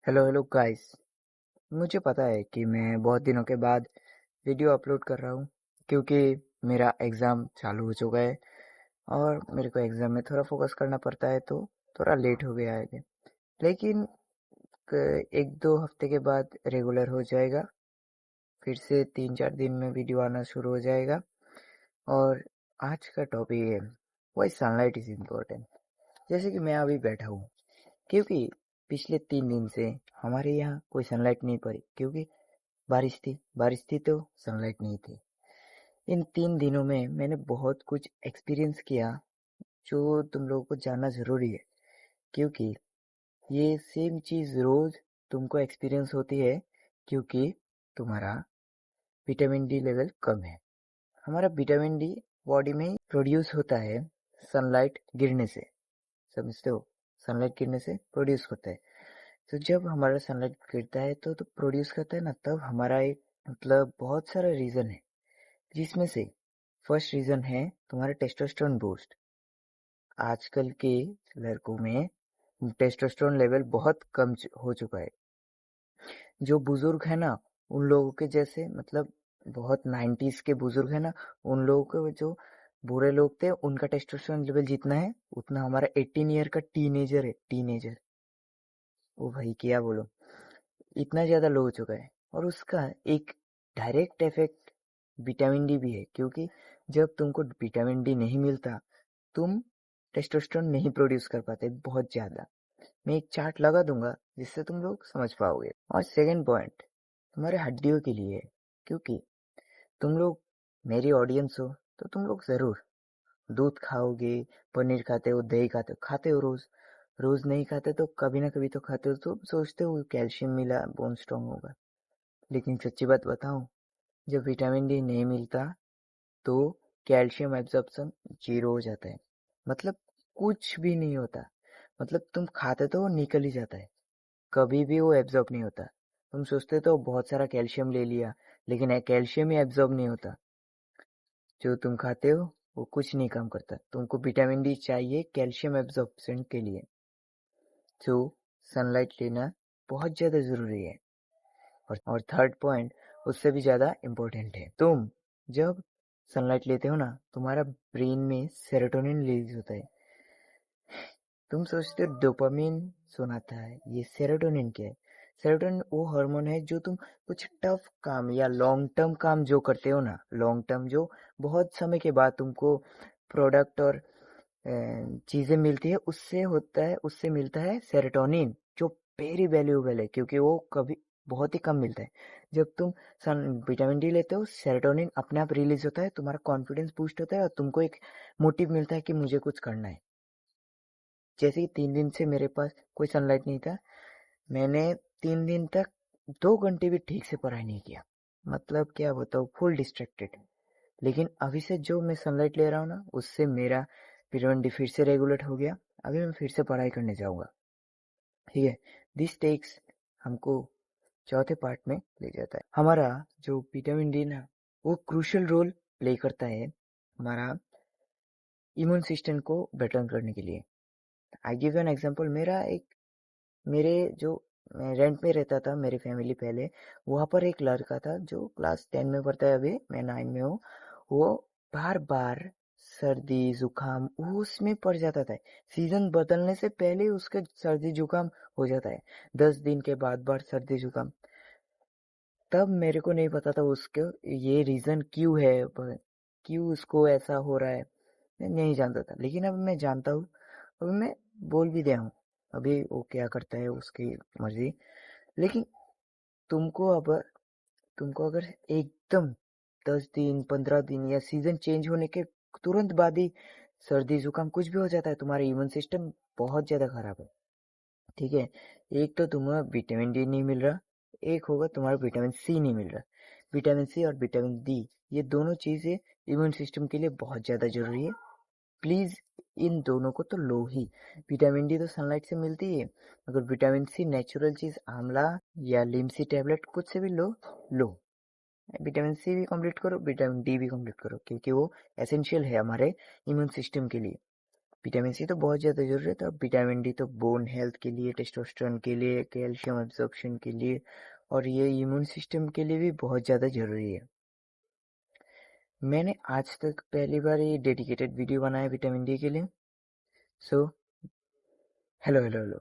Hello hello guys. मुझे पता है कि मैं बहुत दिनों के बाद वीडियो अपलोड कर रहा हूँ क्योंकि मेरा एग्ज़ाम चालू हो चुका है और मेरे को एग्ज़ाम में थोड़ा फोकस करना पड़ता है, तो थोड़ा लेट हो गया है। लेकिन एक दो हफ्ते के बाद रेगुलर हो जाएगा। फिर से 3-4 दिन में वीडियो आना शुरू हो जाएगा। और आज का टॉपिक है वाई सनलाइट इज़ इम्पोर्टेंट। जैसे कि मैं अभी बैठा हूँ क्योंकि पिछले 3 दिन से हमारे यहाँ कोई सनलाइट नहीं पड़ी क्योंकि बारिश थी तो सनलाइट नहीं थी। इन 3 दिनों में मैंने बहुत कुछ एक्सपीरियंस किया जो तुम लोगों को जानना ज़रूरी है, क्योंकि ये सेम चीज़ रोज़ तुमको एक्सपीरियंस होती है क्योंकि तुम्हारा विटामिन डी लेवल कम है। हमारा विटामिन डी बॉडी में प्रोड्यूस होता है सनलाइट गिरने से, समझते हो? सनलाइट गिरने से प्रोड्यूस होता है। तो जब हमारा सनलाइट गिरता है तो प्रोड्यूस करता है ना, तब हमारा एक मतलब बहुत सारा रीज़न है, जिसमें से फर्स्ट रीज़न है तुम्हारा टेस्टोस्टेरोन बूस्ट। आजकल के लड़कों में टेस्टोस्टेरोन लेवल बहुत कम हो चुका है। जो बुजुर्ग है ना, उन लोगों के जैसे मतलब बहुत 90s के बुजुर्ग है ना, उन लोगों के जो बुरे लोग थे उनका टेस्टोस्टेरोन लेवल जितना है उतना हमारा 18 ईयर का टीनेजर है। टीनेजर, ओ भाई क्या बोलो, इतना ज़्यादा लो हो चुका है। और उसका एक डायरेक्ट इफेक्ट विटामिन डी भी है, क्योंकि जब तुमको विटामिन डी नहीं मिलता तुम टेस्टोस्टेरोन नहीं प्रोड्यूस कर पाते बहुत ज़्यादा। मैं एक चार्ट लगा दूंगा जिससे तुम लोग समझ पाओगे। और सेकंड पॉइंट तुम्हारे हड्डियों के लिए है, क्योंकि तुम लोग मेरी ऑडियंस हो तो तुम लोग ज़रूर दूध खाओगे, पनीर खाते हो, दही खाते हो रोज़। रोज़ नहीं खाते तो कभी ना कभी तो खाते हो, तो सोचते हो कैल्शियम मिला बोन स्ट्रांग होगा। लेकिन सच्ची बात बताऊं, जब विटामिन डी नहीं मिलता तो कैल्शियम एब्जॉर्प्शन जीरो हो जाता है। मतलब कुछ भी नहीं होता। मतलब तुम खाते तो वो निकल ही जाता है, कभी भी वो एब्जॉर्ब नहीं होता। तुम सोचते तो बहुत सारा कैल्शियम ले लिया, लेकिन कैल्शियम ही एब्जॉर्ब नहीं होता। जो तुम खाते हो वो कुछ नहीं काम करता। तुमको विटामिन डी चाहिए कैल्शियम एब्जॉर्प्शन के लिए, तो सनलाइट लेना बहुत ज़्यादा ज़रूरी है। और थर्ड पॉइंट उससे भी ज़्यादा इम्पोर्टेंट है। तुम जब सनलाइट लेते हो ना, तुम्हारा ब्रेन में सेरोटोनिन रिलीज होता है। तुम सोचते हो डोपामिन सुनाता है, ये सेरोटोनिन क्या है? सेरोटोनिन वो हार्मोन है जो तुम कुछ टफ काम या लॉन्ग टर्म काम जो करते हो ना, लॉन्ग टर्म जो बहुत समय के बाद तुमको प्रोडक्ट और चीज़ें मिलती है, उससे होता है, उससे मिलता है सेरोटोनिन, जो वेरी वैल्यूएबल है क्योंकि वो कभी बहुत ही कम मिलता है। जब तुम सन विटामिन डी लेते हो, सेरोटोनिन अपने आप रिलीज होता है, तुम्हारा कॉन्फिडेंस बूस्ट होता है और तुमको एक मोटिव मिलता है कि मुझे कुछ करना है। जैसे कि 3 दिन से मेरे पास कोई सनलाइट नहीं था, मैंने 3 दिन तक 2 घंटे भी ठीक से पढ़ाई नहीं किया। मतलब क्या बताऊँ, फुल डिस्ट्रैक्टेड। लेकिन अभी से जो मैं सनलाइट ले रहा हूँ ना, उससे मेरा विटामिन डी फिर से रेगुलेट हो गया। अभी मैं फिर से पढ़ाई करने जाऊँगा। ठीक है, दिस टेक्स हमको चौथे पार्ट में ले जाता है। हमारा जो विटामिन डी ना, वो क्रूशियल रोल प्ले करता है हमारा इम्यून सिस्टम को बेटर करने के लिए। I give an example. मेरे जो मैं रेंट में रहता था, मेरी फैमिली पहले, वहाँ पर एक लड़का था जो क्लास 10 में पढ़ता है, अभी मैं 9 में हूँ। वो बार बार सर्दी जुकाम उसमें पड़ जाता था। सीजन बदलने से पहले उसका सर्दी जुकाम हो जाता है, 10 दिन के बाद बार सर्दी जुकाम। तब मेरे को नहीं पता था उसके ये रीजन क्यों है, क्यों उसको ऐसा हो रहा है, मैं नहीं जानता था। लेकिन अब मैं जानता हूँ, अभी मैं बोल भी दिया हूँ। अभी वो क्या करता है उसकी मर्जी। लेकिन तुमको अब तुमको अगर एकदम 10 दिन 15 दिन या सीजन चेंज होने के तुरंत बाद ही सर्दी जुकाम कुछ भी हो जाता है, तुम्हारा इम्यून सिस्टम बहुत ज्यादा खराब है। ठीक है, एक तो तुम्हें विटामिन डी नहीं मिल रहा, एक होगा तुम्हारा विटामिन सी नहीं मिल रहा। विटामिन सी और विटामिन डी, ये दोनों चीजें इम्यून सिस्टम के लिए बहुत ज्यादा जरूरी है। प्लीज इन दोनों को तो लो ही। विटामिन डी तो सनलाइट से मिलती है, अगर विटामिन सी नेचुरल चीज आंवला या लिमसी टेबलेट कुछ से भी लो। लो, विटामिन सी भी कंप्लीट करो, विटामिन डी भी कंप्लीट करो, क्योंकि वो एसेंशियल है हमारे इम्यून सिस्टम के लिए। विटामिन सी तो बहुत ज़्यादा ज़रूरत है, और विटामिन डी तो बोन हेल्थ के लिए, टेस्टोस्टेरोन के लिए, कैल्शियम एब्जॉर्प्शन के लिए, और ये इम्यून सिस्टम के लिए भी बहुत ज़्यादा ज़रूरी है। मैंने आज तक पहली बार ये डेडिकेटेड वीडियो बनाया विटामिन डी के लिए। So hello hello hello.